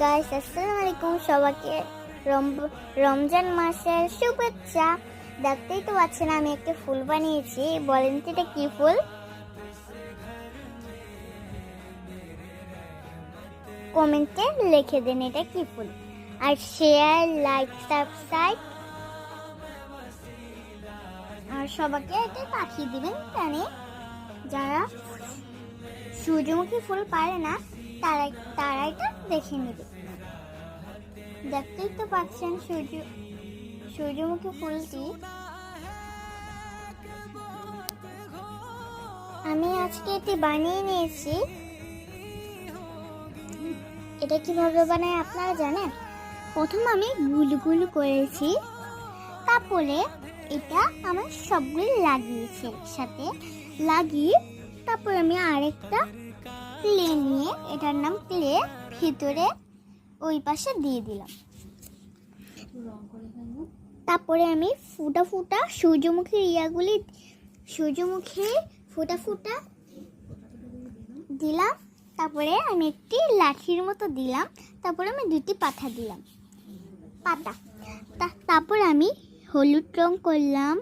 Guys, আসসালামু আলাইকুম। সবাইকে রমজান মাসের শুভেচ্ছা। দেখতেই তো পাচ্ছেন আমি একটা ফুল বানিয়েছি। বলেন তো এটা কি ফুল? কমেন্টে লিখে দেন এটা কি ফুল। আর শেয়ার, লাইক, সাবস্ক্রাইব আর সবাইকে এটা পাঠিয়ে দিবেন। কেন যারা সূর্যমুখী ফুল পারে না তারা এটা দেখে নেবে। দেখতেই তো পাচ্ছেন সূর্যমুখী ফুলটি। আমি আজকে এটি বানিয়ে নিয়েছি। এটা কিভাবে বানায় আপনারা জানেন? প্রথম আমি গুলগুলো করেছি, তারপরে এটা আমার সবগুলো লাগিয়েছি একসাথে লাগিয়ে, তারপর আমি আরেকটা ক্লে নিয়ে, এটার নাম ক্লে, ভিতরে ওই পাশে দিয়ে দিলাম। তারপরে আমি ফুটা ফুটা সূর্যমুখী ফুটা ফুটা দিলাম। তারপরে আমি একটি লাঠির মতো দিলাম। তারপরে আমি দুটি পাতা দিলাম। তারপর আমি হলুদ রং করলাম,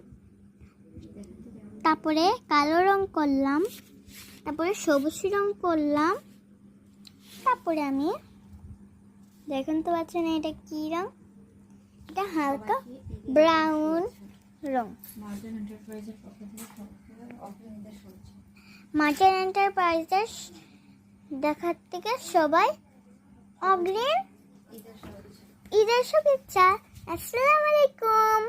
তারপরে কালো রং করলাম, তারপরে সবুজ রং করলাম। তারপরে আমি দেখেন তো পাচ্ছেন এটা কি রং? এটা হালকা ব্রাউন রং। মার্জান এন্টারপ্রাইজের দেখার থেকে সবাই অগ্রিম ঈদের শুভেচ্ছা। আসসালামু আলাইকুম।